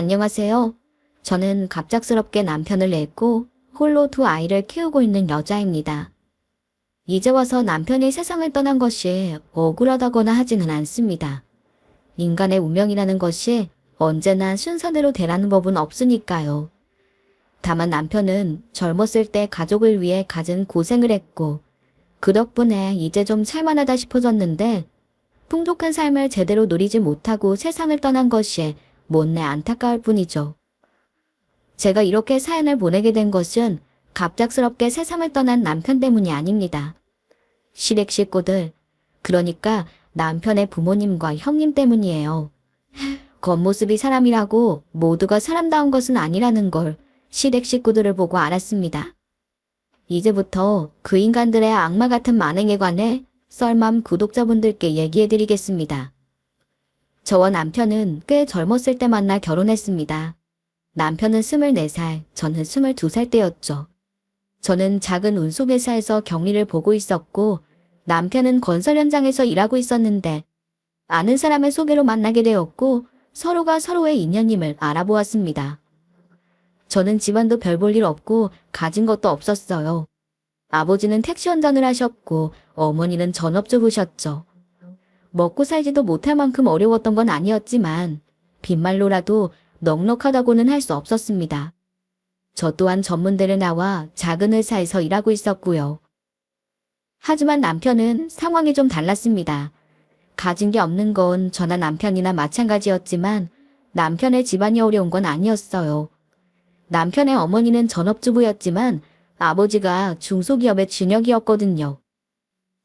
안녕하세요. 저는 갑작스럽게 남편을 잃고 홀로 두 아이를 키우고 있는 여자입니다. 이제 와서 남편이 세상을 떠난 것이 억울하다거나 하지는 않습니다. 인간의 운명이라는 것이 언제나 순서대로 되라는 법은 없으니까요. 다만 남편은 젊었을 때 가족을 위해 갖은 고생을 했고 그 덕분에 이제 좀 살만하다 싶어졌는데 풍족한 삶을 제대로 누리지 못하고 세상을 떠난 것이 못내 안타까울 뿐이죠. 제가 이렇게 사연을 보내게 된 것은 갑작스럽게 세상을 떠난 남편 때문이 아닙니다. 시댁 식구들, 그러니까 남편의 부모님과 형님 때문이에요. 겉모습이 사람이라고 모두가 사람다운 것은 아니라는 걸 시댁 식구들을 보고 알았습니다. 이제부터 그 인간들의 악마 같은 만행에 관해 썰맘 구독자분들께 얘기해드리겠습니다. 저와 남편은 꽤 젊었을 때 만나 결혼했습니다. 남편은 24살, 저는 22살 때였죠. 저는 작은 운송회사에서 격리를 보고 있었고 남편은 건설 현장에서 일하고 있었는데 아는 사람의 소개로 만나게 되었고 서로가 서로의 인연임을 알아보았습니다. 저는 집안도 별 볼 일 없고 가진 것도 없었어요. 아버지는 택시 운전을 하셨고 어머니는 전업주부셨죠. 먹고 살지도 못할 만큼 어려웠던 건 아니었지만 빈말로라도 넉넉하다고는 할 수 없었습니다. 저 또한 전문대를 나와 작은 회사에서 일하고 있었고요. 하지만 남편은 상황이 좀 달랐습니다. 가진 게 없는 건 저나 남편이나 마찬가지였지만 남편의 집안이 어려운 건 아니었어요. 남편의 어머니는 전업주부였지만 아버지가 중소기업의 준역이었거든요.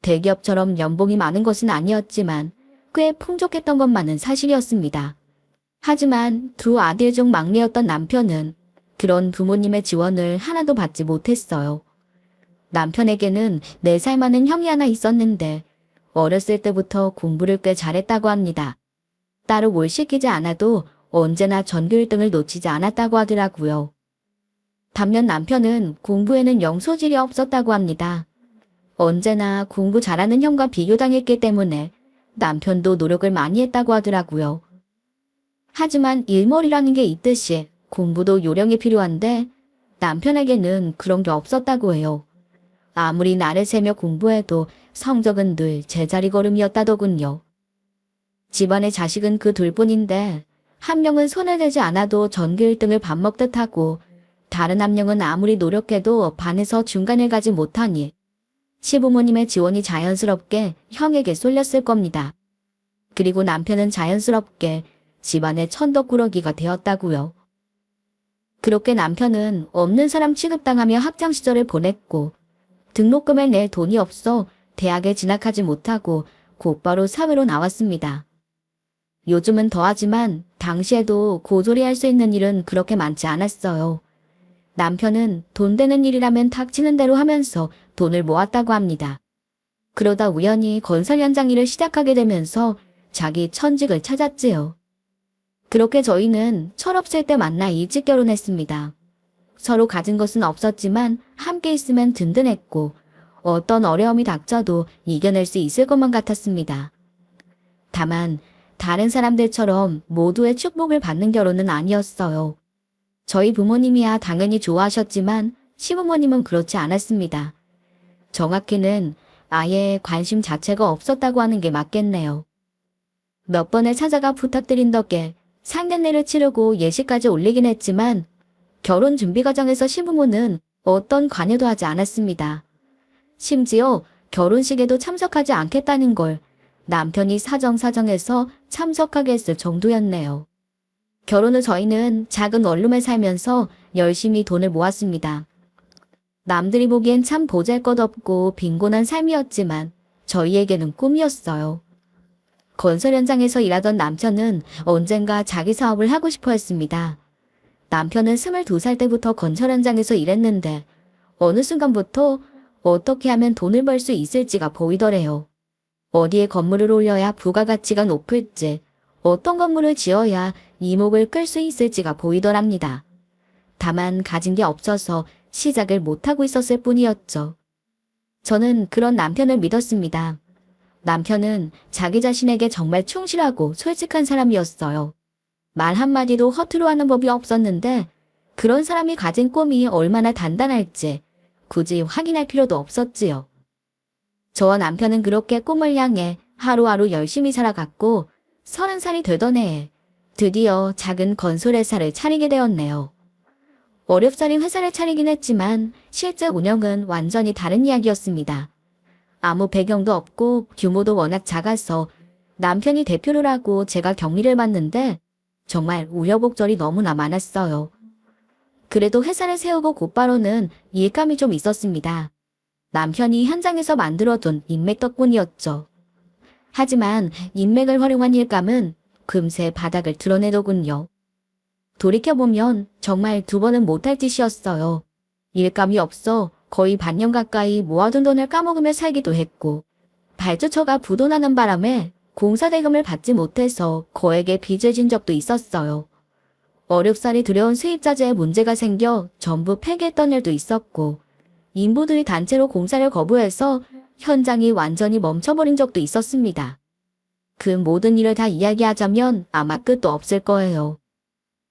대기업처럼 연봉이 많은 것은 아니었지만 꽤 풍족했던 것만은 사실이었습니다. 하지만 두 아들 중 막내였던 남편은 그런 부모님의 지원을 하나도 받지 못했어요. 남편에게는 4살 많은 형이 하나 있었는데 어렸을 때부터 공부를 꽤 잘했다고 합니다. 따로 뭘 시키지 않아도 언제나 전교 1등을 놓치지 않았다고 하더라고요. 반면 남편은 공부에는 영 소질이 없었다고 합니다. 언제나 공부 잘하는 형과 비교당했기 때문에 남편도 노력을 많이 했다고 하더라고요. 하지만 일머리라는 게 있듯이 공부도 요령이 필요한데 남편에게는 그런 게 없었다고 해요. 아무리 날을 새며 공부해도 성적은 늘 제자리 걸음이었다더군요. 집안의 자식은 그 둘뿐인데 한 명은 손을 대지 않아도 전교 1등을 밥 먹듯 하고 다른 한 명은 아무리 노력해도 반에서 중간을 가지 못하니 시부모님의 지원이 자연스럽게 형에게 쏠렸을 겁니다. 그리고 남편은 자연스럽게 집안의 천덕꾸러기가 되었다고요. 그렇게 남편은 없는 사람 취급당하며 학창시절을 보냈고 등록금을 낼 돈이 없어 대학에 진학하지 못하고 곧바로 사회로 나왔습니다. 요즘은 더하지만 당시에도 고졸이 할 수 있는 일은 그렇게 많지 않았어요. 남편은 돈 되는 일이라면 닥치는 대로 하면서 돈을 모았다고 합니다. 그러다 우연히 건설 현장 일을 시작하게 되면서 자기 천직을 찾았지요. 그렇게 저희는 철없을 때 만나 일찍 결혼했습니다. 서로 가진 것은 없었지만 함께 있으면 든든했고 어떤 어려움이 닥쳐도 이겨낼 수 있을 것만 같았습니다. 다만 다른 사람들처럼 모두의 축복을 받는 결혼은 아니었어요. 저희 부모님이야 당연히 좋아하셨지만 시부모님은 그렇지 않았습니다. 정확히는 아예 관심 자체가 없었다고 하는 게 맞겠네요. 몇 번을 찾아가 부탁드린 덕에 상견례를 치르고 예식까지 올리긴 했지만 결혼 준비 과정에서 시부모는 어떤 관여도 하지 않았습니다. 심지어 결혼식에도 참석하지 않겠다는 걸 남편이 사정사정해서 참석하게 했을 정도였네요. 결혼 후 저희는 작은 원룸에 살면서 열심히 돈을 모았습니다. 남들이 보기엔 참 보잘것없고 빈곤한 삶이었지만 저희에게는 꿈이었어요. 건설 현장에서 일하던 남편은 언젠가 자기 사업을 하고 싶어 했습니다. 남편은 22살 때부터 건설 현장에서 일했는데 어느 순간부터 어떻게 하면 돈을 벌 수 있을지가 보이더래요. 어디에 건물을 올려야 부가가치가 높을지, 어떤 건물을 지어야 이목을 끌 수 있을지가 보이더랍니다. 다만 가진 게 없어서 시작을 못하고 있었을 뿐이었죠. 저는 그런 남편을 믿었습니다. 남편은 자기 자신에게 정말 충실하고 솔직한 사람이었어요. 말 한마디도 허투루 하는 법이 없었는데 그런 사람이 가진 꿈이 얼마나 단단할지 굳이 확인할 필요도 없었지요. 저와 남편은 그렇게 꿈을 향해 하루하루 열심히 살아갔고 30살이 되던 해에 드디어 작은 건설회사를 차리게 되었네요. 어렵사리 회사를 차리긴 했지만 실제 운영은 완전히 다른 이야기였습니다. 아무 배경도 없고 규모도 워낙 작아서 남편이 대표를 하고 제가 격리를 맡는데 정말 우여곡절이 너무나 많았어요. 그래도 회사를 세우고 곧바로는 일감이 좀 있었습니다. 남편이 현장에서 만들어둔 인맥 덕분이었죠. 하지만 인맥을 활용한 일감은 금세 바닥을 드러내더군요. 돌이켜보면 정말 두 번은 못할 짓이었어요. 일감이 없어 거의 반년 가까이 모아둔 돈을 까먹으며 살기도 했고 발주처가 부도나는 바람에 공사 대금을 받지 못해서 거액의 빚을 진 적도 있었어요. 어렵사리 들여온 수입자재에 문제가 생겨 전부 폐기했던 일도 있었고 인부들이 단체로 공사를 거부해서 현장이 완전히 멈춰버린 적도 있었습니다. 그 모든 일을 다 이야기하자면 아마 끝도 없을 거예요.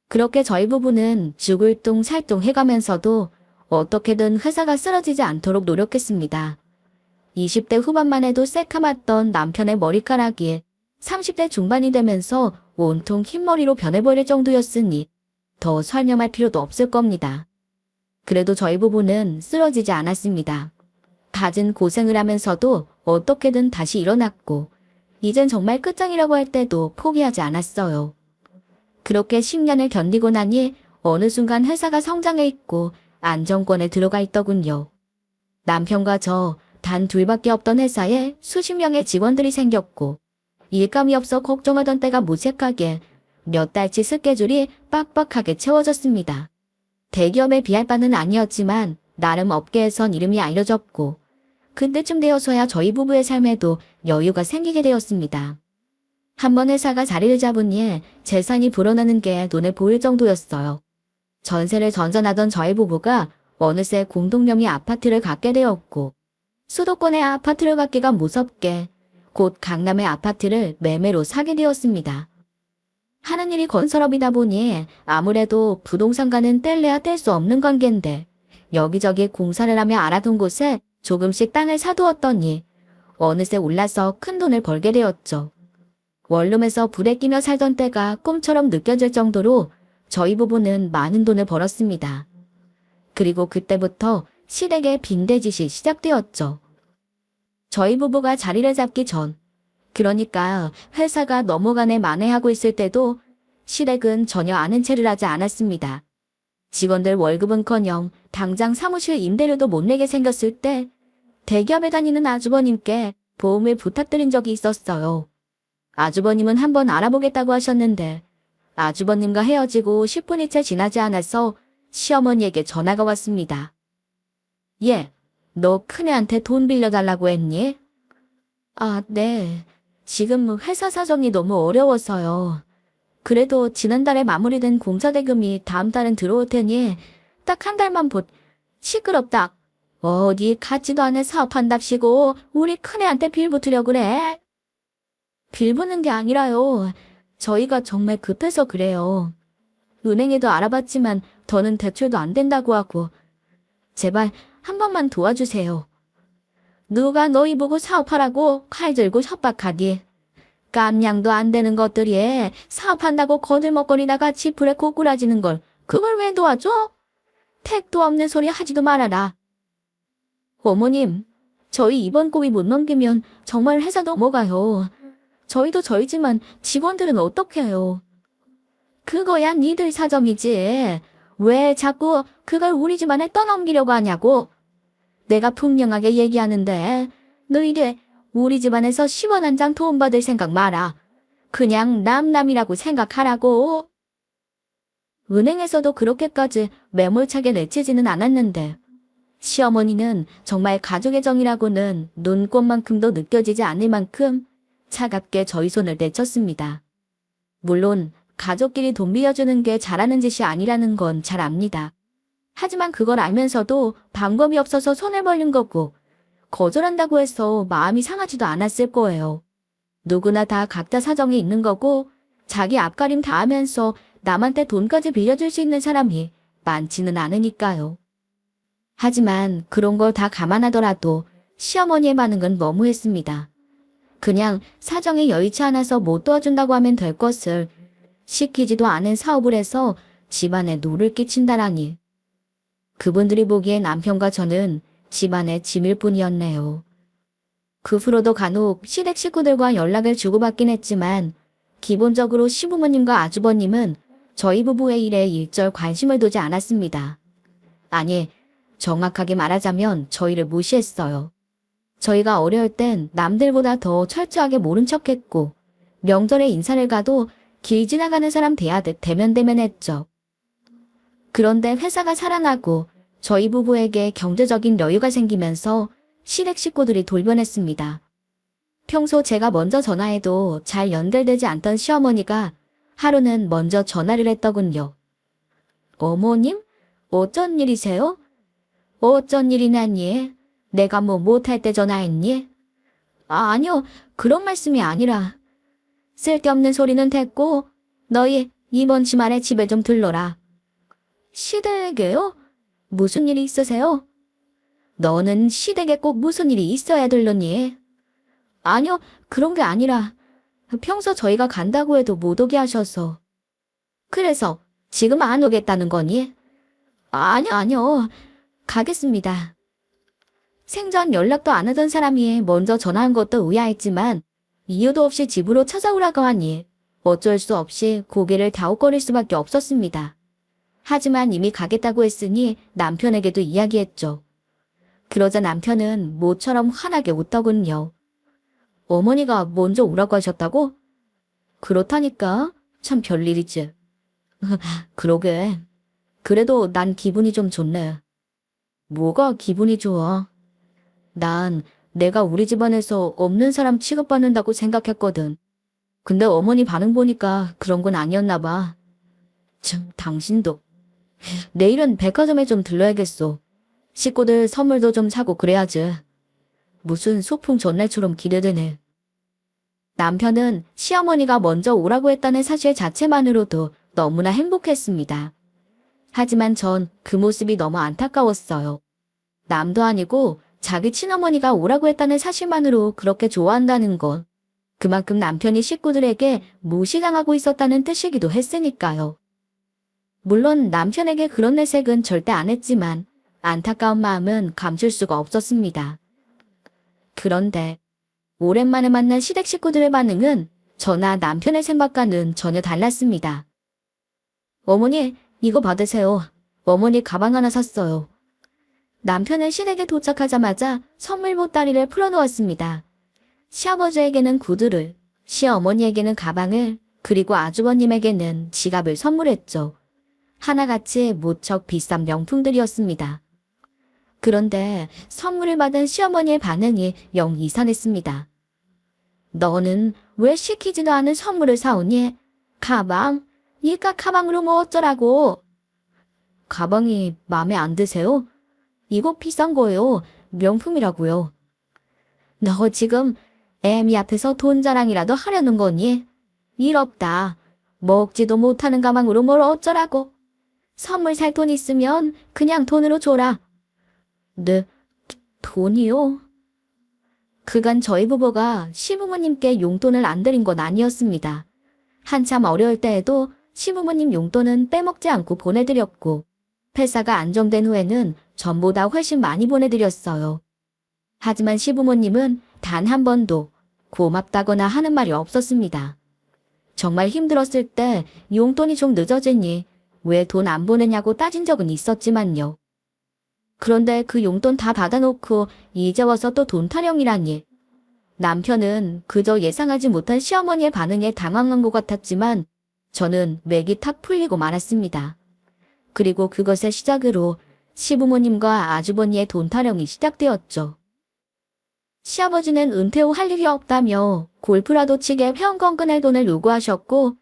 그렇게 저희 부부는 죽을 둥 살둥 해가면서도 어떻게든 회사가 쓰러지지 않도록 노력했습니다. 20대 후반만 해도 새카맣던 남편의 머리카락이 30대 중반이 되면서 온통 흰머리로 변해버릴 정도였으니 더 설명할 필요도 없을 겁니다. 그래도 저희 부부는 쓰러지지 않았습니다. 갖은 고생을 하면서도 어떻게든 다시 일어났고 이젠 정말 끝장이라고 할 때도 포기하지 않았어요. 그렇게 10년을 견디고 나니 어느 순간 회사가 성장해 있고 안정권에 들어가 있더군요. 남편과 저 단 둘밖에 없던 회사에 수십 명의 직원들이 생겼고 일감이 없어 걱정하던 때가 무색하게 몇 달치 스케줄이 빡빡하게 채워졌습니다. 대기업에 비할 바는 아니었지만 나름 업계에선 이름이 알려졌고 그때쯤 되어서야 저희 부부의 삶에도 여유가 생기게 되었습니다. 한번 회사가 자리를 잡으니 재산이 불어나는 게 눈에 보일 정도였어요. 전세를 전전하던 저희 부부가 어느새 공동명의 아파트를 갖게 되었고 수도권의 아파트를 갖기가 무섭게 곧 강남의 아파트를 매매로 사게 되었습니다. 하는 일이 건설업이다 보니 아무래도 부동산과는 뗄래야 뗄 수 없는 관계인데 여기저기 공사를 하며 알아둔 곳에 조금씩 땅을 사두었더니 어느새 올라서 큰 돈을 벌게 되었죠. 원룸에서 불에 끼며 살던 때가 꿈처럼 느껴질 정도로 저희 부부는 많은 돈을 벌었습니다. 그리고 그때부터 시댁의 빈대짓이 시작되었죠. 저희 부부가 자리를 잡기 전, 그러니까 회사가 넘어가네 만회하고 있을 때도 시댁은 전혀 아는 체를 하지 않았습니다. 직원들 월급은커녕 당장 사무실 임대료도 못 내게 생겼을 때 대기업에 다니는 아주버님께 보험을 부탁드린 적이 있었어요. 아주버님은 한번 알아보겠다고 하셨는데 아주버님과 헤어지고 10분이 채 지나지 않아서 시어머니에게 전화가 왔습니다. 예, 너 큰애한테 돈 빌려달라고 했니? 아, 네. 지금 회사 사정이 너무 어려워서요. 그래도 지난달에 마무리된 공사 대금이 다음 달엔 들어올 테니 딱 한 달만 시끄럽다. 어디 같지도 않은 사업한답시고 우리 큰애한테 빌붙으려 그래? 빌붙는 게 아니라요. 저희가 정말 급해서 그래요. 은행에도 알아봤지만 더는 대출도 안 된다고 하고 제발 한 번만 도와주세요. 누가 너희 보고 사업하라고 칼 들고 협박하니. 깜냥도 안 되는 것들이 사업한다고 거들먹거리다가 지풀에 고꾸라지는 걸 그걸 왜 도와줘? 택도 없는 소리 하지도 말아라. 어머님, 저희 이번 고비 못 넘기면 정말 회사 넘어가요. 저희도 저희지만 직원들은 어떻게 해요? 그거야 니들 사정이지. 왜 자꾸 그걸 우리 집안에 떠넘기려고 하냐고. 내가 분명하게 얘기하는데 너희들 우리 집안에서 10원 한 장 도움받을 생각 마라. 그냥 남남이라고 생각하라고. 은행에서도 그렇게까지 매몰차게 내치지는 않았는데 시어머니는 정말 가족의 정이라고는 눈꽃만큼도 느껴지지 않을 만큼 차갑게 저희 손을 내쳤습니다. 물론 가족끼리 돈 빌려주는 게 잘하는 짓이 아니라는 건 잘 압니다. 하지만 그걸 알면서도 방법이 없어서 손을 벌린 거고 거절한다고 해서 마음이 상하지도 않았을 거예요. 누구나 다 각자 사정이 있는 거고 자기 앞가림 다 하면서 남한테 돈까지 빌려줄 수 있는 사람이 많지는 않으니까요. 하지만 그런 걸 다 감안하더라도 시어머니의 반응은 너무했습니다. 그냥 사정이 여의치 않아서 못 도와준다고 하면 될 것을 시키지도 않은 사업을 해서 집안에 노를 끼친다라니. 그분들이 보기에 남편과 저는 집안의 짐일 뿐이었네요. 그 후로도 간혹 시댁 식구들과 연락을 주고받긴 했지만 기본적으로 시부모님과 아주버님은 저희 부부의 일에 일절 관심을 두지 않았습니다. 아니, 정확하게 말하자면 저희를 무시했어요. 저희가 어려울 땐 남들보다 더 철저하게 모른 척했고 명절에 인사를 가도 길 지나가는 사람 대하듯 대면대면했죠. 그런데 회사가 살아나고 저희 부부에게 경제적인 여유가 생기면서 시댁 식구들이 돌변했습니다. 평소 제가 먼저 전화해도 잘 연결되지 않던 시어머니가 하루는 먼저 전화를 했더군요. 어머님? 어쩐 일이세요? 어쩐 일이냐니? 내가 뭐 못할 때 전화했니? 아니요, 그런 말씀이 아니라. 쓸데없는 소리는 됐고 너희 이번 주말에 집에 좀 들러라. 시댁에요? 무슨 일이 있으세요? 너는 시댁에 꼭 무슨 일이 있어야 들러니? 아니요, 그런 게 아니라 평소 저희가 간다고 해도 못 오게 하셔서. 그래서 지금 안 오겠다는 거니? 아니요. 가겠습니다. 생전 연락도 안 하던 사람이 먼저 전화한 것도 의아했지만 이유도 없이 집으로 찾아오라고 하니 어쩔 수 없이 고개를 갸웃거릴 수밖에 없었습니다. 하지만 이미 가겠다고 했으니 남편에게도 이야기했죠. 그러자 남편은 모처럼 환하게 웃더군요. 어머니가 먼저 오라고 하셨다고? 그렇다니까. 참 별일이지. 그러게. 그래도 난 기분이 좀 좋네. 뭐가 기분이 좋아? 난 내가 우리 집안에서 없는 사람 취급받는다고 생각했거든. 근데 어머니 반응 보니까 그런 건 아니었나 봐. 참, 당신도. 내일은 백화점에 좀 들러야겠어. 식구들 선물도 좀 사고 그래야지. 무슨 소풍 전날처럼 기대되네. 남편은 시어머니가 먼저 오라고 했다는 사실 자체만으로도 너무나 행복했습니다. 하지만 전 그 모습이 너무 안타까웠어요. 남도 아니고 자기 친어머니가 오라고 했다는 사실만으로 그렇게 좋아한다는 건 그만큼 남편이 식구들에게 무시당하고 있었다는 뜻이기도 했으니까요. 물론 남편에게 그런 내색은 절대 안 했지만 안타까운 마음은 감출 수가 없었습니다. 그런데 오랜만에 만난 시댁 식구들의 반응은 저나 남편의 생각과는 전혀 달랐습니다. 어머니, 이거 받으세요. 어머니 가방 하나 샀어요. 남편은 시댁에 도착하자마자 선물 보따리를 풀어놓았습니다. 시아버지에게는 구두를, 시어머니에게는 가방을, 그리고 아주버님에게는 지갑을 선물했죠. 하나같이 무척 비싼 명품들이었습니다. 그런데 선물을 받은 시어머니의 반응이 영 이상했습니다. 너는 왜 시키지도 않은 선물을 사오니? 가방? 이깟 가방으로 뭐 어쩌라고? 가방이 마음에 안 드세요? 이거 비싼 거예요. 명품이라고요. 너 지금 애미 앞에서 돈 자랑이라도 하려는 거니? 일 없다. 먹지도 못하는 가방으로 뭘 어쩌라고? 선물 살 돈 있으면 그냥 돈으로 줘라. 네, 돈이요? 그간 저희 부부가 시부모님께 용돈을 안 드린 건 아니었습니다. 한참 어려울 때에도 시부모님 용돈은 빼먹지 않고 보내드렸고 회사가 안정된 후에는 전보다 훨씬 많이 보내드렸어요. 하지만 시부모님은 단 한 번도 고맙다거나 하는 말이 없었습니다. 정말 힘들었을 때 용돈이 좀 늦어지니 왜 돈 안 보내냐고 따진 적은 있었지만요. 그런데 그 용돈 다 받아놓고 이제 와서 또 돈 타령이라니. 남편은 그저 예상하지 못한 시어머니의 반응에 당황한 것 같았지만 저는 맥이 탁 풀리고 말았습니다. 그리고 그것의 시작으로 시부모님과 아주버니의 돈 타령이 시작되었죠. 시아버지는 은퇴 후 할 일이 없다며 골프라도 치게 회원권 끊을 돈을 요구하셨고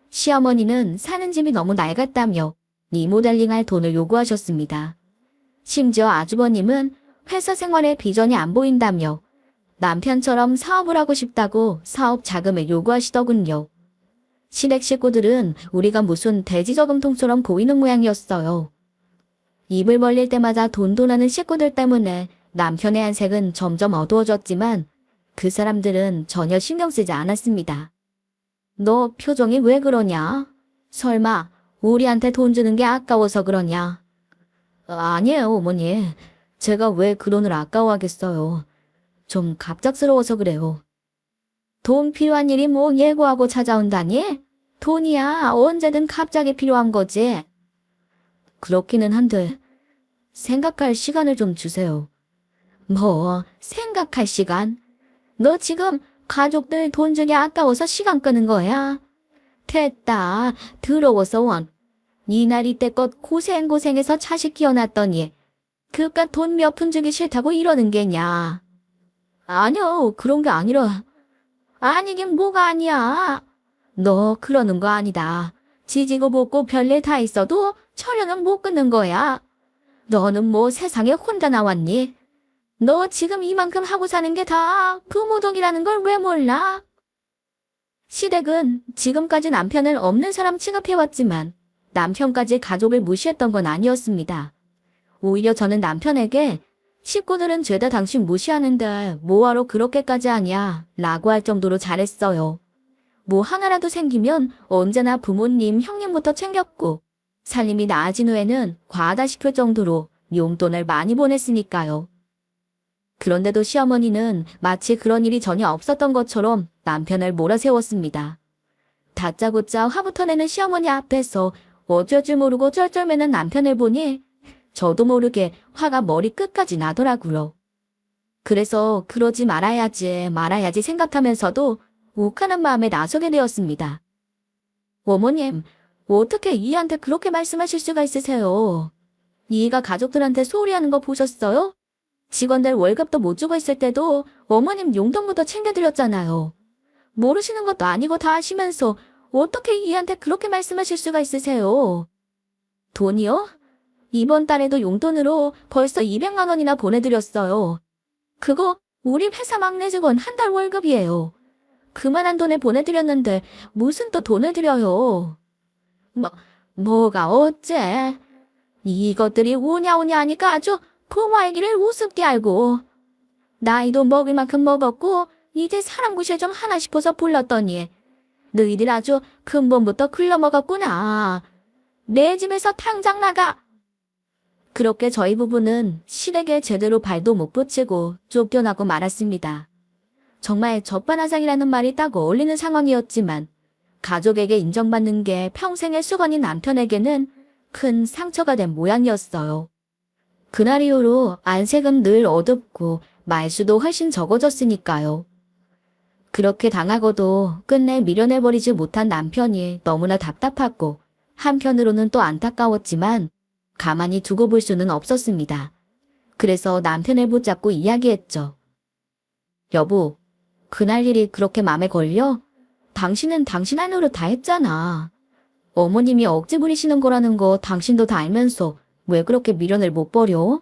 시어머니는 사는 집이 너무 낡았다며 리모델링할 돈을 요구하셨습니다. 심지어 아주버님은 회사 생활에 비전이 안 보인다며 남편처럼 사업을 하고 싶다고 사업 자금을 요구하시더군요. 시댁 식구들은 우리가 무슨 돼지 저금통처럼 보이는 모양이었어요. 입을 벌릴 때마다 돈돈하는 식구들 때문에 남편의 안색은 점점 어두워졌지만 그 사람들은 전혀 신경 쓰지 않았습니다. 너 표정이 왜 그러냐? 설마 우리한테 돈 주는 게 아까워서 그러냐? 아니에요, 어머니. 제가 왜 그 돈을 아까워하겠어요. 좀 갑작스러워서 그래요. 돈 필요한 일이 뭐 예고하고 찾아온다니? 돈이야 언제든 갑자기 필요한 거지. 그렇기는 한데 생각할 시간을 좀 주세요. 뭐 생각할 시간? 너 지금 가족들 돈 주기 아까워서 시간 끄는 거야? 됐다. 더러워서 원. 니날 이때껏 고생고생해서 자식 키워놨더니 그깟 돈 몇 푼 주기 싫다고 이러는 게냐? 아니요, 그런 게 아니라. 아니긴 뭐가 아니야. 너 그러는 거 아니다. 지지고 볶고 별일 다 있어도 철연은 못 끊는 거야. 너는 뭐 세상에 혼자 나왔니? 너 지금 이만큼 하고 사는 게 다 부모덕이라는 걸 왜 몰라? 시댁은 지금까지 남편을 없는 사람 취급해왔지만 남편까지 가족을 무시했던 건 아니었습니다. 오히려 저는 남편에게 식구들은 죄다 당신 무시하는데 뭐하러 그렇게까지 하냐 라고 할 정도로 잘했어요. 뭐 하나라도 생기면 언제나 부모님, 형님부터 챙겼고 살림이 나아진 후에는 과하다 싶을 정도로 용돈을 많이 보냈으니까요. 그런데도 시어머니는 마치 그런 일이 전혀 없었던 것처럼 남편을 몰아세웠습니다. 다짜고짜 화부터 내는 시어머니 앞에서 어쩔 줄 모르고 쩔쩔매는 남편을 보니 저도 모르게 화가 머리 끝까지 나더라고요. 그래서 그러지 말아야지 생각하면서도 욱하는 마음에 나서게 되었습니다. 어머님, 어떻게 이한테 그렇게 말씀하실 수가 있으세요? 이가 가족들한테 소홀히 하는 거 보셨어요? 직원들 월급도 못 주고 있을 때도 어머님 용돈부터 챙겨드렸잖아요. 모르시는 것도 아니고 다 아시면서 어떻게 이한테 그렇게 말씀하실 수가 있으세요? 돈이요? 이번 달에도 용돈으로 벌써 200만 원이나 보내드렸어요. 그거 우리 회사 막내 직원 한 달 월급이에요. 그만한 돈을 보내드렸는데 무슨 또 돈을 드려요? 뭐가 어째? 이것들이 오냐오냐 하니까 아주 고마의 길을 우습게 알고 나이도 먹을 만큼 먹었고 이제 사람 구실 좀 하나 싶어서 불렀더니 너희들 아주 근본부터 글러먹었구나. 내 집에서 당장 나가. 그렇게 저희 부부는 시댁에 제대로 발도 못 붙이고 쫓겨나고 말았습니다. 정말 적반하장이라는 말이 딱 어울리는 상황이었지만 가족에게 인정받는 게 평생의 수건인 남편에게는 큰 상처가 된 모양이었어요. 그날 이후로 안색은 늘 어둡고 말수도 훨씬 적어졌으니까요. 그렇게 당하고도 끝내 미련해버리지 못한 남편이 너무나 답답하고 한편으로는 또 안타까웠지만 가만히 두고 볼 수는 없었습니다. 그래서 남편을 붙잡고 이야기했죠. 여보, 그날 일이 그렇게 맘에 걸려? 당신은 당신 할 노릇 다 했잖아. 어머님이 억지 부리시는 거라는 거 당신도 다 알면서 왜 그렇게 미련을 못 버려?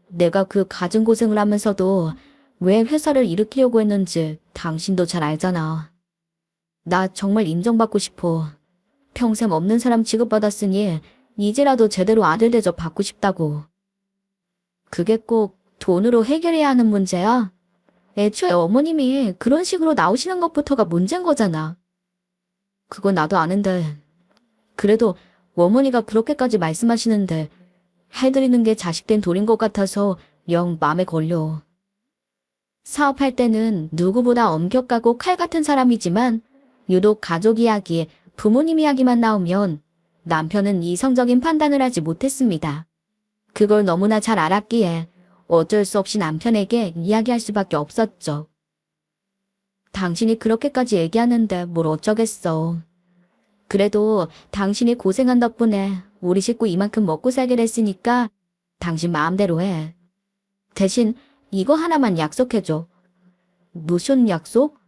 내가 그 갖은 고생을 하면서도 왜 회사를 일으키려고 했는지 당신도 잘 알잖아. 나 정말 인정받고 싶어. 평생 없는 사람 취급받았으니 이제라도 제대로 아들 대접 받고 싶다고. 그게 꼭 돈으로 해결해야 하는 문제야? 애초에 어머님이 그런 식으로 나오시는 것부터가 문제인 거잖아. 그건 나도 아는데 그래도 어머니가 그렇게까지 말씀하시는데 해드리는 게 자식된 도리인 것 같아서 영 맘에 걸려. 사업할 때는 누구보다 엄격하고 칼 같은 사람이지만 유독 가족 이야기, 부모님 이야기만 나오면 남편은 이성적인 판단을 하지 못했습니다. 그걸 너무나 잘 알았기에 어쩔 수 없이 남편에게 이야기할 수밖에 없었죠. 당신이 그렇게까지 얘기하는데 뭘 어쩌겠어. 그래도 당신이 고생한 덕분에 우리 식구 이만큼 먹고 살게 됐으니까 당신 마음대로 해. 대신 이거 하나만 약속해줘. 무슨 약속?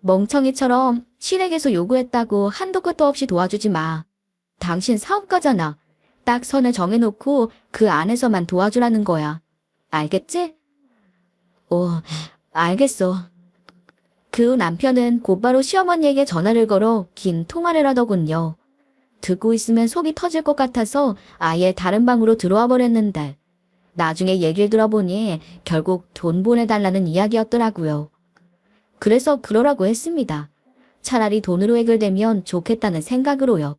멍청이처럼 시댁에서 요구했다고 한도 끝도 없이 도와주지 마. 당신 사업가잖아. 딱 선을 정해놓고 그 안에서만 도와주라는 거야. 알겠지? 알겠어. 그 후 남편은 곧바로 시어머니에게 전화를 걸어 긴 통화를 하더군요. 듣고 있으면 속이 터질 것 같아서 아예 다른 방으로 들어와 버렸는데 나중에 얘기를 들어보니 결국 돈 보내달라는 이야기였더라고요. 그래서 그러라고 했습니다. 차라리 돈으로 해결되면 좋겠다는 생각으로요.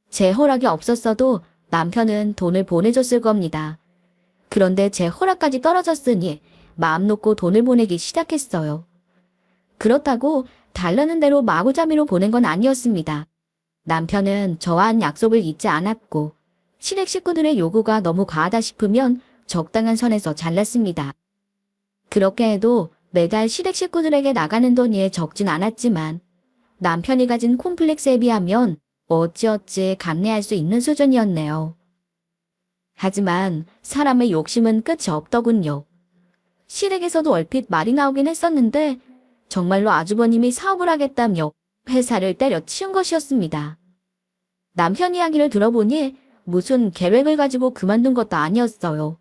제 허락이 없었어도 남편은 돈을 보내줬을 겁니다. 그런데 제 허락까지 떨어졌으니 마음 놓고 돈을 보내기 시작했어요. 그렇다고 달라는 대로 마구잡이로 보낸 건 아니었습니다. 남편은 저와 한 약속을 잊지 않았고 시댁 식구들의 요구가 너무 과하다 싶으면 적당한 선에서 잘랐습니다. 그렇게 해도 매달 시댁 식구들에게 나가는 돈이 적진 않았지만 남편이 가진 콤플렉스에 비하면 어찌어찌 감내할 수 있는 수준이었네요. 하지만 사람의 욕심은 끝이 없더군요. 시댁에서도 얼핏 말이 나오긴 했었는데 정말로 아주버님이 사업을 하겠다며 회사를 때려치운 것이었습니다. 남편 이야기를 들어보니 무슨 계획을 가지고 그만둔 것도 아니었어요.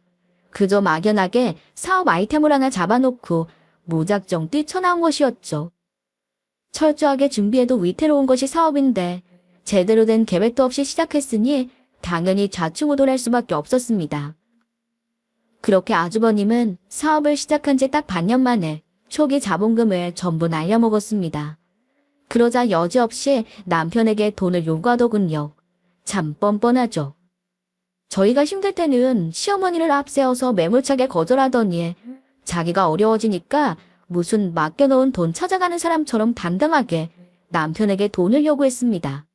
그저 막연하게 사업 아이템을 하나 잡아놓고 무작정 뛰쳐나온 것이었죠. 철저하게 준비해도 위태로운 것이 사업인데 제대로 된 계획도 없이 시작했으니 당연히 좌충우돌할 수밖에 없었습니다. 그렇게 아주버님은 사업을 시작한 지 딱 반년 만에 초기 자본금을 전부 날려먹었습니다. 그러자 여지없이 남편에게 돈을 요구하더군요. 참 뻔뻔하죠. 저희가 힘들 때는 시어머니를 앞세워서 매몰차게 거절하더니 자기가 어려워지니까 무슨 맡겨놓은 돈 찾아가는 사람처럼 당당하게 남편에게 돈을 요구했습니다.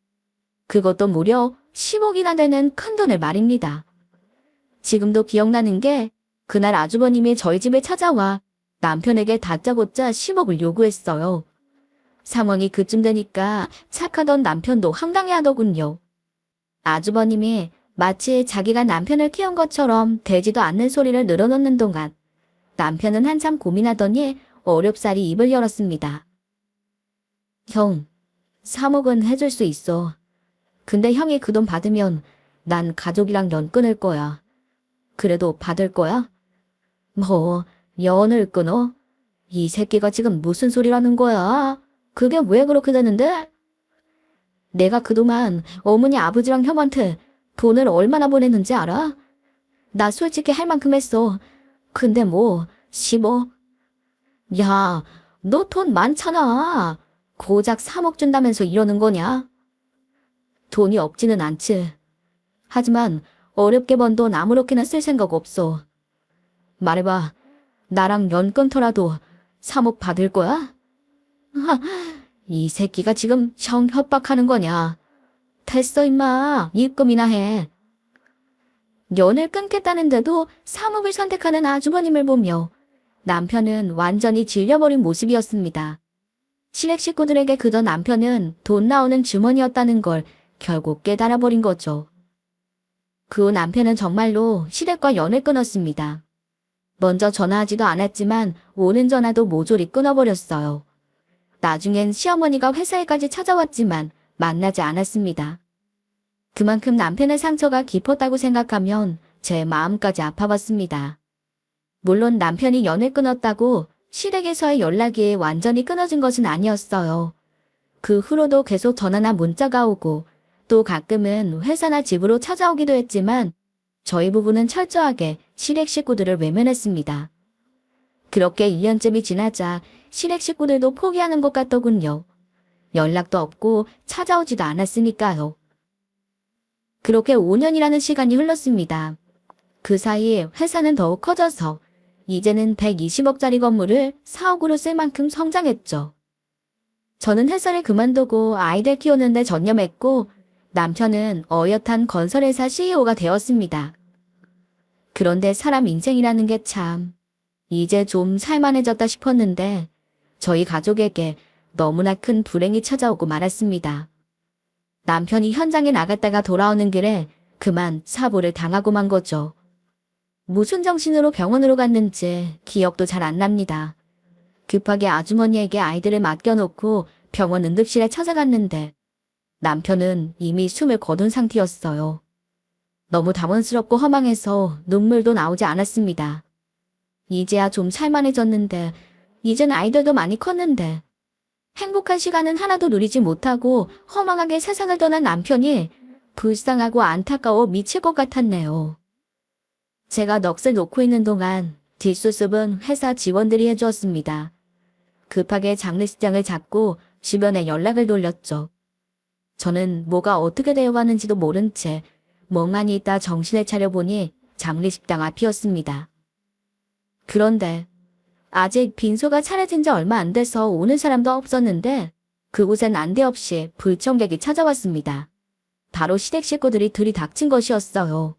그것도 무려 10억이나 되는 큰돈을 말입니다. 지금도 기억나는 게 그날 아주버님이 저희 집에 찾아와 남편에게 다짜고짜 10억을 요구했어요. 상황이 그쯤 되니까 착하던 남편도 황당해하더군요. 아주버님이 마치 자기가 남편을 키운 것처럼 되지도 않는 소리를 늘어놓는 동안 남편은 한참 고민하더니 어렵사리 입을 열었습니다. 형, 3억은 해줄 수 있어. 근데 형이 그 돈 받으면 난 가족이랑 연 끊을 거야. 그래도 받을 거야? 뭐, 연을 끊어? 이 새끼가 지금 무슨 소리라는 거야? 그게 왜 그렇게 되는데? 내가 그동안 어머니 아버지랑 형한테 돈을 얼마나 보냈는지 알아? 나 솔직히 할 만큼 했어. 근데 뭐 10억? 야, 너 돈 많잖아. 고작 3억 준다면서 이러는 거냐? 돈이 없지는 않지. 하지만 어렵게 번 돈 아무렇게나 쓸 생각 없어. 말해봐. 나랑 연 끊더라도 3억 받을 거야? 이 새끼가 지금 형 협박하는 거냐? 됐어 임마. 입금이나 해. 연을 끊겠다는데도 3억을 선택하는 아주버님을 보며 남편은 완전히 질려버린 모습이었습니다. 시댁 식구들에게 그던 남편은 돈 나오는 주머니였다는 걸 결국 깨달아버린 거죠. 그 후 남편은 정말로 시댁과 연을 끊었습니다. 먼저 전화하지도 않았지만 오는 전화도 모조리 끊어버렸어요. 나중엔 시어머니가 회사에까지 찾아왔지만 만나지 않았습니다. 그만큼 남편의 상처가 깊었다고 생각하면 제 마음까지 아파봤습니다. 물론 남편이 연을 끊었다고 시댁에서의 연락이 완전히 끊어진 것은 아니었어요. 그 후로도 계속 전화나 문자가 오고 또 가끔은 회사나 집으로 찾아오기도 했지만 저희 부부는 철저하게 시댁 식구들을 외면했습니다. 그렇게 1년쯤이 지나자 시댁 식구들도 포기하는 것 같더군요. 연락도 없고 찾아오지도 않았으니까요. 그렇게 5년이라는 시간이 흘렀습니다. 그 사이 회사는 더욱 커져서 이제는 120억짜리 건물을 사옥으로 쓸 만큼 성장했죠. 저는 회사를 그만두고 아이들 키우는데 전념했고 남편은 어엿한 건설회사 CEO가 되었습니다. 그런데 사람 인생이라는 게 참 이제 좀 살만해졌다 싶었는데 저희 가족에게 너무나 큰 불행이 찾아오고 말았습니다. 남편이 현장에 나갔다가 돌아오는 길에 그만 사고를 당하고 만 거죠. 무슨 정신으로 병원으로 갔는지 기억도 잘 안 납니다. 급하게 아주머니에게 아이들을 맡겨놓고 병원 응급실에 찾아갔는데 남편은 이미 숨을 거둔 상태였어요. 너무 당황스럽고 허망해서 눈물도 나오지 않았습니다. 이제야 좀 살만해졌는데 이젠 아이들도 많이 컸는데 행복한 시간은 하나도 누리지 못하고 허망하게 세상을 떠난 남편이 불쌍하고 안타까워 미칠 것 같았네요. 제가 넋을 놓고 있는 동안 뒷수습은 회사 직원들이 해주었습니다. 급하게 장례식장을 잡고 주변에 연락을 돌렸죠. 저는 뭐가 어떻게 되어가는지도 모른 채 멍하니 있다 정신을 차려보니 장례식장 앞이었습니다. 그런데 아직 빈소가 차려진 지 얼마 안 돼서 오는 사람도 없었는데 그곳엔 난데없이 불청객이 찾아왔습니다. 바로 시댁 식구들이 들이닥친 것이었어요.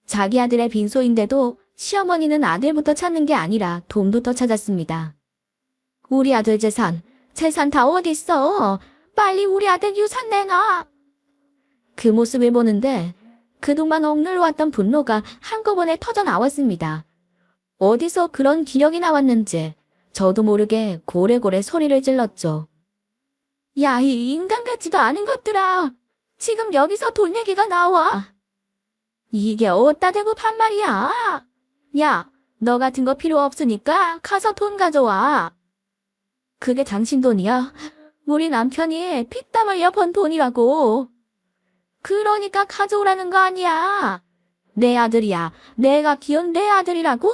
자기 아들의 빈소인데도 시어머니는 아들부터 찾는 게 아니라 돈부터 찾았습니다. 우리 아들 재산 다 어딨어? 빨리 우리 아들 유산 내놔. 그 모습을 보는데 그동안 억눌러왔던 분노가 한꺼번에 터져나왔습니다. 어디서 그런 기력이 나왔는지 저도 모르게 고래고래 소리를 질렀죠. 야, 이 인간 같지도 않은 것들아. 지금 여기서 돈 얘기가 나와. 이게 어디다 대고 반말이야. 야, 너 같은 거 필요 없으니까 가서 돈 가져와. 그게 당신 돈이야? 우리 남편이 피땀 흘려 번 돈이라고. 그러니까 가져오라는 거 아니야. 내 아들이야. 내가 키운 내 아들이라고.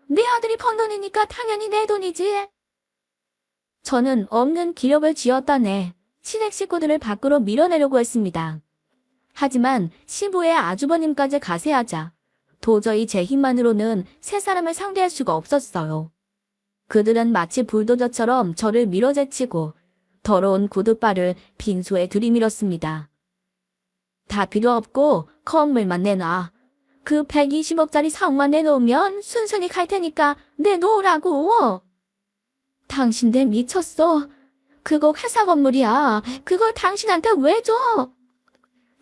내 아들이 번 돈이니까 당연히 내 돈이지. 저는 없는 기력을 쥐었다네 시댁 식구들을 밖으로 밀어내려고 했습니다. 하지만 시부의 아주버님까지 가세하자 도저히 제 힘만으로는 세 사람을 상대할 수가 없었어요. 그들은 마치 불도저처럼 저를 밀어제치고 더러운 구두발을 빈소에 들이밀었습니다. 다 필요 없고 건물만 내놔. 그 120억짜리 사옥만 내놓으면 순순히 갈 테니까 내놓으라고. 당신들 미쳤어. 그거 회사 건물이야. 그걸 당신한테 왜 줘?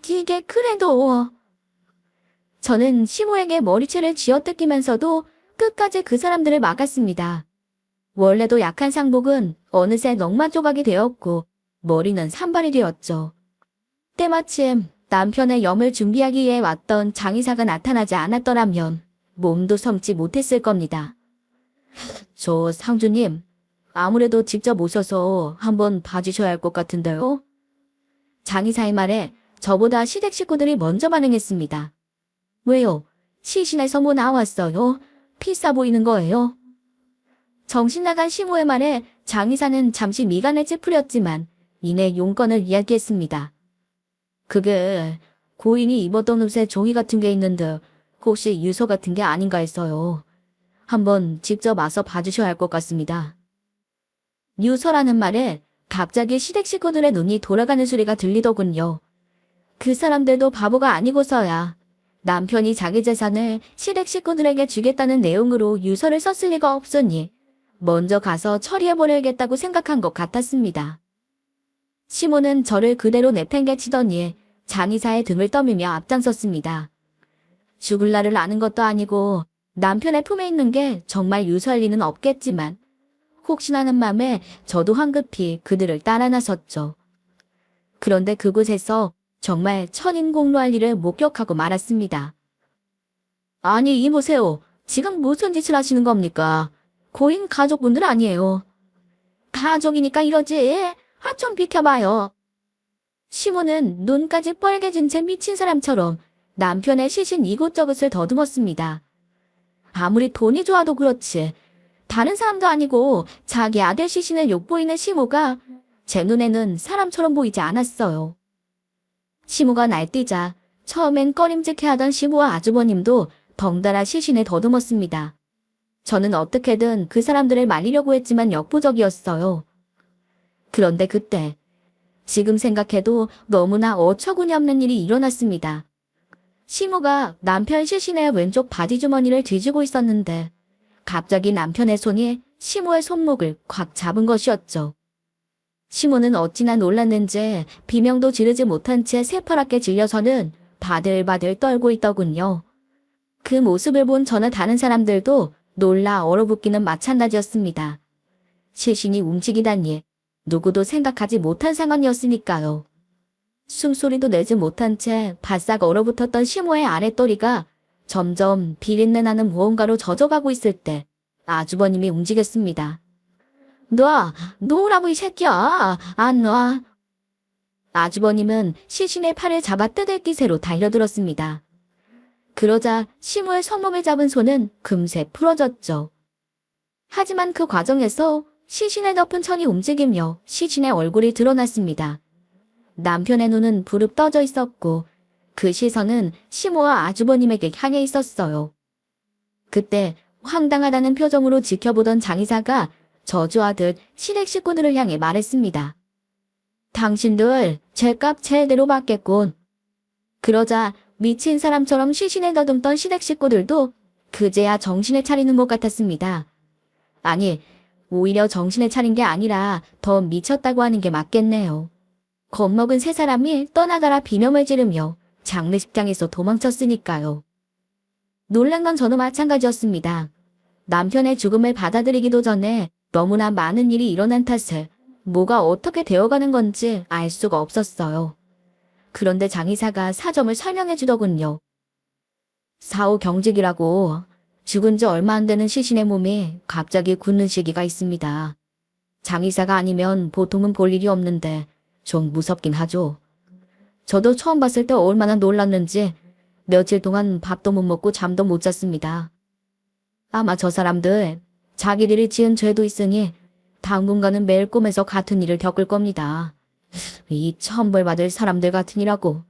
이게 그래도. 저는 시모에게 머리채를 쥐어뜯기면서도 끝까지 그 사람들을 막았습니다. 원래도 약한 상복은 어느새 넝마 조각이 되었고 머리는 산발이 되었죠. 때마침 남편의 염을 준비하기 위해 왔던 장의사가 나타나지 않았더라면 몸도 섬지 못했을 겁니다. 저 상주님, 아무래도 직접 오셔서 한번 봐주셔야 할 것 같은데요. 장의사의 말에 저보다 시댁 식구들이 먼저 반응했습니다. 왜요? 시신에서 뭐 나왔어요? 피 싸 보이는 거예요? 정신나간 시모의 말에 장의사는 잠시 미간을 찌푸렸지만 이내 용건을 이야기했습니다. 그게 고인이 입었던 옷에 종이 같은 게 있는데 혹시 유서 같은 게 아닌가 했어요. 한번 직접 와서 봐주셔야 할 것 같습니다. 유서라는 말에 갑자기 시댁 식구들의 눈이 돌아가는 소리가 들리더군요. 그 사람들도 바보가 아니고서야 남편이 자기 재산을 시댁 식구들에게 주겠다는 내용으로 유서를 썼을 리가 없으니 먼저 가서 처리해버려야겠다고 생각한 것 같았습니다. 시모는 저를 그대로 내팽개치더니 장의사의 등을 떠밀며 앞장섰습니다. 죽을 날을 아는 것도 아니고 남편의 품에 있는 게 정말 유서할 리는 없겠지만 혹시나 하는 맘에 저도 황급히 그들을 따라 나섰죠. 그런데 그곳에서 정말 천인공로할 일을 목격하고 말았습니다. 아니 이보세요. 지금 무슨 짓을 하시는 겁니까? 고인 가족분들 아니에요. 가족이니까 이러지. 좀 비켜봐요. 시모는 눈까지 뻘개진 채 미친 사람처럼 남편의 시신 이곳저곳을 더듬었습니다. 아무리 돈이 좋아도 그렇지 다른 사람도 아니고 자기 아들 시신을 욕보이는 시모가 제 눈에는 사람처럼 보이지 않았어요. 시모가 날뛰자 처음엔 꺼림직해하던 시모와 아주버님도 덩달아 시신을 더듬었습니다. 저는 어떻게든 그 사람들을 말리려고 했지만 역부족이었어요. 그런데 그때 지금 생각해도 너무나 어처구니 없는 일이 일어났습니다. 시모가 남편 시신의 왼쪽 바지 주머니를 뒤지고 있었는데 갑자기 남편의 손이 시모의 손목을 꽉 잡은 것이었죠. 시모는 어찌나 놀랐는지 비명도 지르지 못한 채 새파랗게 질려서는 바들바들 떨고 있더군요. 그 모습을 본 저나 다른 사람들도 놀라 얼어붙기는 마찬가지였습니다. 시신이 움직이다니 누구도 생각하지 못한 상황이었으니까요. 숨소리도 내지 못한 채 바싹 얼어붙었던 시모의 아랫도리가 점점 비린내 나는 무언가로 젖어가고 있을 때 아주버님이 움직였습니다. 놓으라고 이 새끼야. 안 놔. 아주버님은 시신의 팔을 잡아 뜯을 기세로 달려들었습니다. 그러자 시무의 손목을 잡은 손은 금세 풀어졌죠. 하지만 그 과정에서 시신을 덮은 천이 움직이며 시신의 얼굴이 드러났습니다. 남편의 눈은 부릅 떠져 있었고 그 시선은 시모와 아주버님에게 향해 있었어요. 그때 황당하다는 표정으로 지켜보던 장의사가 저주하듯 시댁 식구들을 향해 말했습니다. 당신들 죗값 제대로 받겠군. 그러자 미친 사람처럼 시신을 더듬던 시댁 식구들도 그제야 정신을 차리는 것 같았습니다. 아니, 오히려 정신을 차린 게 아니라 더 미쳤다고 하는 게 맞겠네요. 겁먹은 세 사람이 떠나가라 비명을 지르며 장례식장에서 도망쳤으니까요. 놀란 건 저도 마찬가지였습니다. 남편의 죽음을 받아들이기도 전에 너무나 많은 일이 일어난 탓에 뭐가 어떻게 되어가는 건지 알 수가 없었어요. 그런데 장의사가 사정을 설명해 주더군요. 사후 경직이라고 죽은 지 얼마 안 되는 시신의 몸이 갑자기 굳는 시기가 있습니다. 장의사가 아니면 보통은 볼 일이 없는데 좀 무섭긴 하죠. 저도 처음 봤을 때 얼마나 놀랐는지 며칠 동안 밥도 못 먹고 잠도 못 잤습니다. 아마 저 사람들 자기들이 지은 죄도 있으니 당분간은 매일 꿈에서 같은 일을 겪을 겁니다. 이 천벌받을 사람들 같으니라고.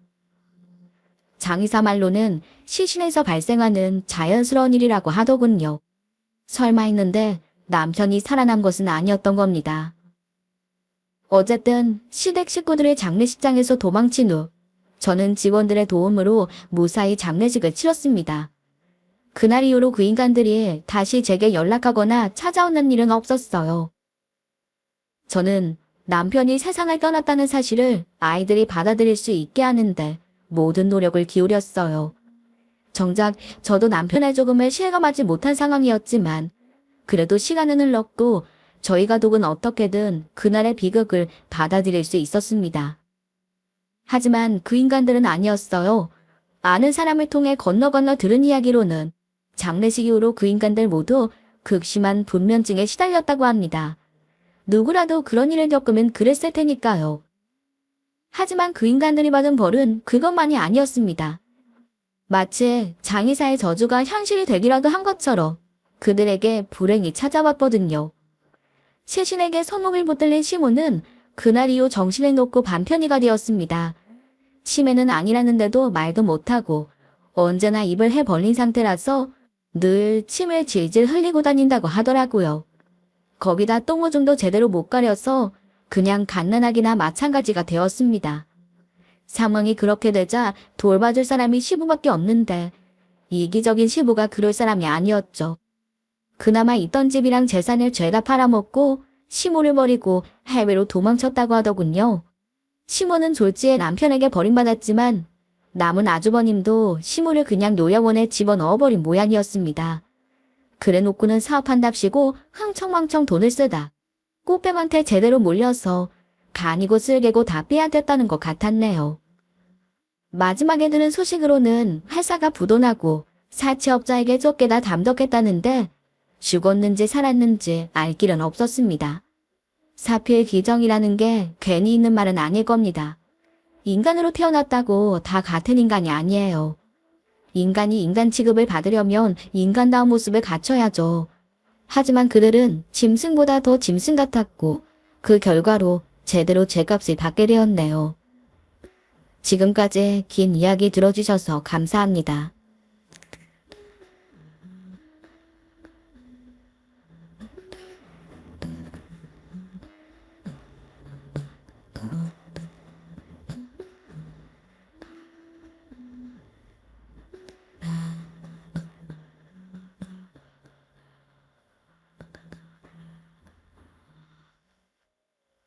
장의사 말로는 시신에서 발생하는 자연스러운 일이라고 하더군요. 설마 했는데 남편이 살아난 것은 아니었던 겁니다. 어쨌든 시댁 식구들의 장례식장에서 도망친 후 저는 직원들의 도움으로 무사히 장례식을 치렀습니다. 그날 이후로 그 인간들이 다시 제게 연락하거나 찾아오는 일은 없었어요. 저는 남편이 세상을 떠났다는 사실을 아이들이 받아들일 수 있게 하는데 모든 노력을 기울였어요. 정작 저도 남편의 죽음을 실감하지 못한 상황이었지만 그래도 시간은 흘렀고 저희 가족은 어떻게든 그날의 비극을 받아들일 수 있었습니다. 하지만 그 인간들은 아니었어요. 아는 사람을 통해 건너 들은 이야기로는 장례식 이후로 그 인간들 모두 극심한 불면증에 시달렸다고 합니다. 누구라도 그런 일을 겪으면 그랬을 테니까요. 하지만 그 인간들이 받은 벌은 그것만이 아니었습니다. 마치 장의사의 저주가 현실이 되기라도 한 것처럼 그들에게 불행이 찾아왔거든요. 시신에게 손목을 붙들린 시모는 그날 이후 정신을 놓고 반편이가 되었습니다. 치매는 아니라는데도 말도 못하고 언제나 입을 해 벌린 상태라서 늘 침을 질질 흘리고 다닌다고 하더라고요. 거기다 똥오줌도 제대로 못 가려서 그냥 갓난아기나 마찬가지가 되었습니다. 상황이 그렇게 되자 돌봐줄 사람이 시부밖에 없는데 이기적인 시부가 그럴 사람이 아니었죠. 그나마 있던 집이랑 재산을 죄다 팔아먹고 시모를 버리고 해외로 도망쳤다고 하더군요. 시모는 졸지에 남편에게 버림받았지만 남은 아주버님도 시모를 그냥 요양원에 집어넣어버린 모양이었습니다. 그래놓고는 사업한답시고 흥청망청 돈을 쓰다 꽃뱀한테 제대로 몰려서 간이고 쓸개고 다 빼앗겼다는 것 같았네요. 마지막에 들은 소식으로는 회사가 부도나고 사채업자에게 쫓겨나 담덕했다는데 죽었는지 살았는지 알 길은 없었습니다. 사필 기정이라는 게 괜히 있는 말은 아닐 겁니다. 인간으로 태어났다고 다 같은 인간이 아니에요. 인간이 인간 취급을 받으려면 인간다운 모습을 갖춰야죠. 하지만 그들은 짐승보다 더 짐승 같았고 그 결과로 제대로 죗값을 받게 되었네요. 지금까지 긴 이야기 들어주셔서 감사합니다.